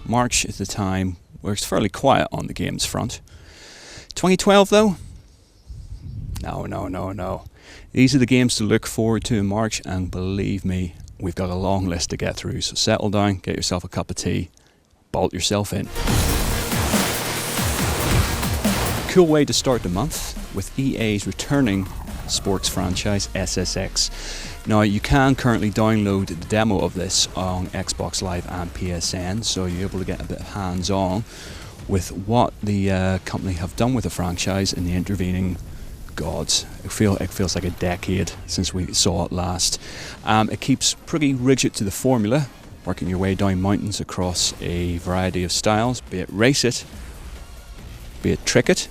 March is the time where it's fairly quiet on the games front. 2012 though? No. These are the games to look forward to in March, and believe me, we've got a long list to get through, so settle down, get yourself a cup of tea, bolt yourself in. Cool way to start the month with EA's returning sports franchise SSX. Now, you can currently download the demo of this on Xbox Live and PSN, so you're able to get a bit of hands-on with what the company have done with the franchise in the intervening gods. It feels like a decade since we saw it last. It keeps pretty rigid to the formula, working your way down mountains across a variety of styles, be it race it, be it trick it,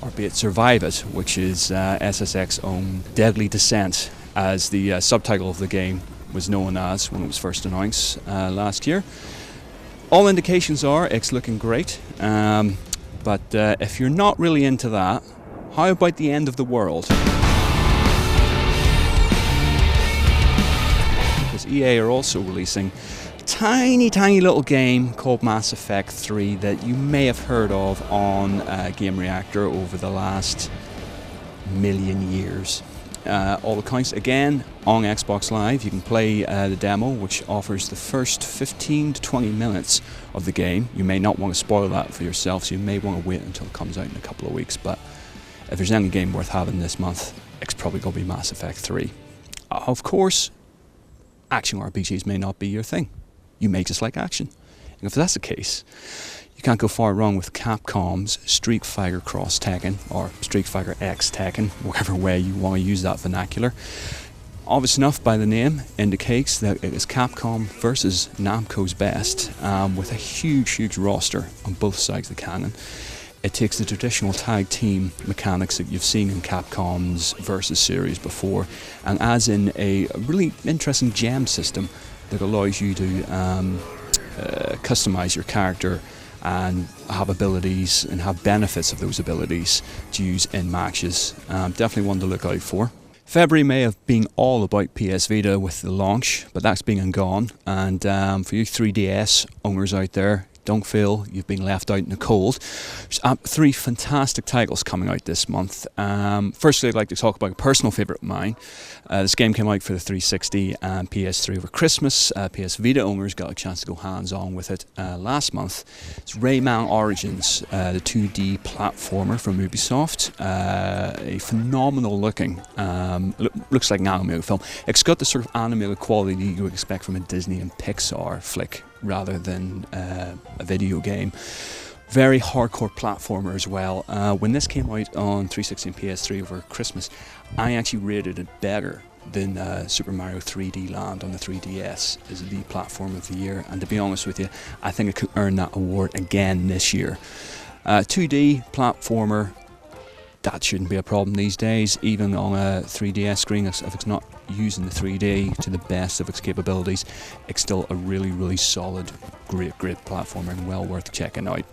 or be it survive it, which is SSX's own Deadly Descent, as the subtitle of the game was known as when it was first announced last year. All indications are it's looking great, but if you're not really into that, how about the end of the world? Because EA are also releasing a tiny little game called Mass Effect 3 that you may have heard of on Game Reactor over the last million years. All accounts, again, on Xbox Live, you can play the demo, which offers the first 15 to 20 minutes of the game. You may not want to spoil that for yourself, so you may want to wait until it comes out in a couple of weeks, but if there's any game worth having this month, it's probably going to be Mass Effect 3. Of course, action RPGs may not be your thing. You may just like action. And if that's the case, you can't go far wrong with Capcom's Street Fighter Cross Tekken, or Street Fighter X Tekken, whatever way you want to use that vernacular. Obvious enough by the name indicates that it is Capcom versus Namco's best, with a huge roster on both sides of the canon. It takes the traditional tag team mechanics that you've seen in Capcom's Versus series before, and adds in a really interesting gem system that allows you to customize your character and have abilities and have benefits of those abilities to use in matches. Definitely one to look out for. February may have been all about PS Vita with the launch, but that's been and gone. And for you 3DS owners out there, don't feel you've been left out in the cold. There's 3 fantastic titles coming out this month. Firstly, I'd like to talk about a personal favourite of mine. This game came out for the 360 and PS3 over Christmas. PS Vita owners got a chance to go hands-on with it last month. It's Rayman Origins, the 2D platformer from Ubisoft. A phenomenal looking, looks like an animated film. It's got the sort of animated quality you would expect from a Disney and Pixar flick, rather than a video game. Very hardcore platformer as well. When this came out on 360 and PS3 over Christmas, I actually rated it better than Super Mario 3D Land on the 3DS as the platform of the year, and to be honest with you, I think it could earn that award again this year. 2D platformer, that shouldn't be a problem these days, even on a 3DS screen. If it's not using the 3D to the best of its capabilities, it's still a really solid, great platformer and well worth checking out.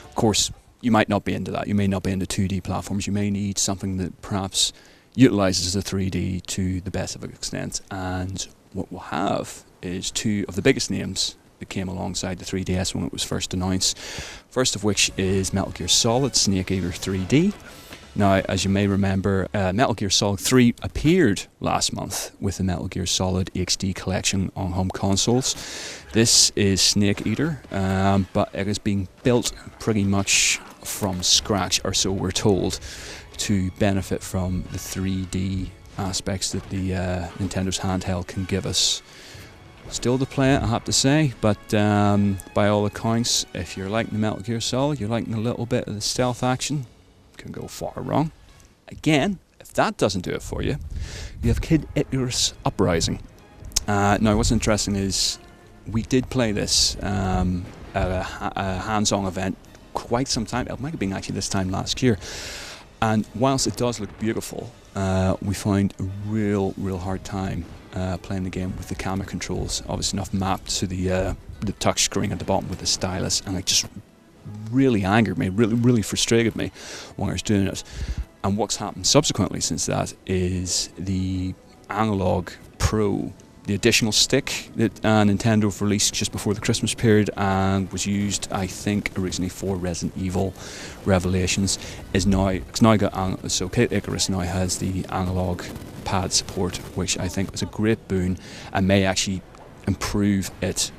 Of course, you might not be into that. You may not be into 2D platforms. You may need something that perhaps utilises the 3D to the best of its extent, and what we'll have is 2 of the biggest names that came alongside the 3DS when it was first announced. First of which is Metal Gear Solid Snake Eater 3D. Now, as you may remember, Metal Gear Solid 3 appeared last month with the Metal Gear Solid HD collection on home consoles. This is Snake Eater, but it is being built pretty much from scratch, or so we're told, to benefit from the 3D aspects that the Nintendo's handheld can give us. Still to play it, I have to say, but by all accounts, if you're liking the Metal Gear Solid, you're liking a little bit of the stealth action, can go far wrong. Again, if that doesn't do it for you, you have Kid Icarus Uprising. Now, what's interesting is we did play this at a hands-on event quite some time. It might have been actually this time last year. And whilst it does look beautiful, we find a real hard time playing the game with the camera controls, obviously enough mapped to the touch screen at the bottom with the stylus, and it just really angered me, really frustrated me when I was doing it. And what's happened subsequently since that is the Analog Pro, the additional stick that Nintendo released just before the Christmas period and was used, I think, originally for Resident Evil Revelations, it's now got, so Icarus now has the analog pad support, which I think was a great boon and may actually improve it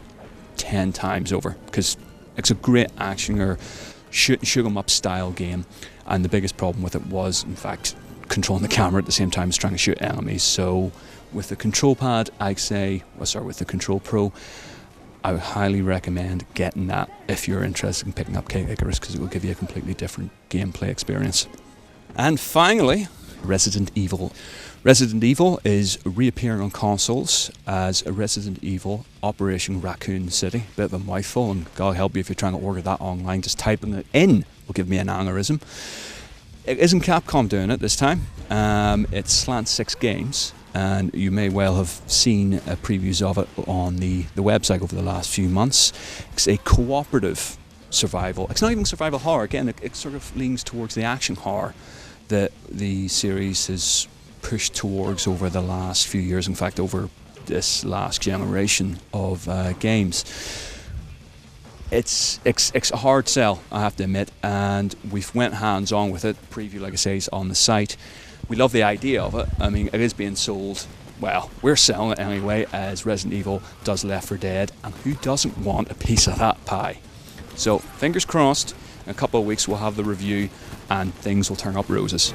10 times over, because it's a great action or shoot 'em up style game, and the biggest problem with it was, in fact, controlling the camera at the same time as trying to shoot enemies. So with the control pad, with the Control Pro, I would highly recommend getting that if you're interested in picking up Kate Icarus, because it will give you a completely different gameplay experience. And finally, Resident Evil. Resident Evil is reappearing on consoles as a Resident Evil Operation Raccoon City. Bit of a mouthful, and God help you if you're trying to order that online, just typing it in will give me an aneurysm. It isn't Capcom doing it this time. It's Slant 6 Games, and you may well have seen previews of it on the website over the last few months. It's a cooperative survival. It's not even survival horror. Again, it sort of leans towards the action horror that the series has pushed towards over the last few years, in fact over this last generation of games. It's a hard sell, I have to admit, and we've went hands-on with it. Preview, like I say, is on the site. We love the idea of it. I mean, it is being sold, well, we're selling it anyway, as Resident Evil does Left 4 Dead, and who doesn't want a piece of that pie? So, fingers crossed, in a couple of weeks we'll have the review and things will turn up roses.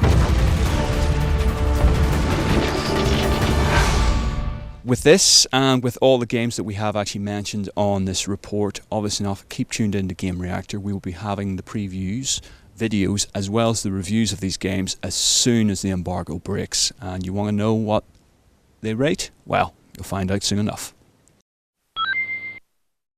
With this, and with all the games that we have actually mentioned on this report, obviously enough, keep tuned in to Game Reactor. We will be having the previews, videos, as well as the reviews of these games as soon as the embargo breaks. And you want to know what they rate? Well, you'll find out soon enough.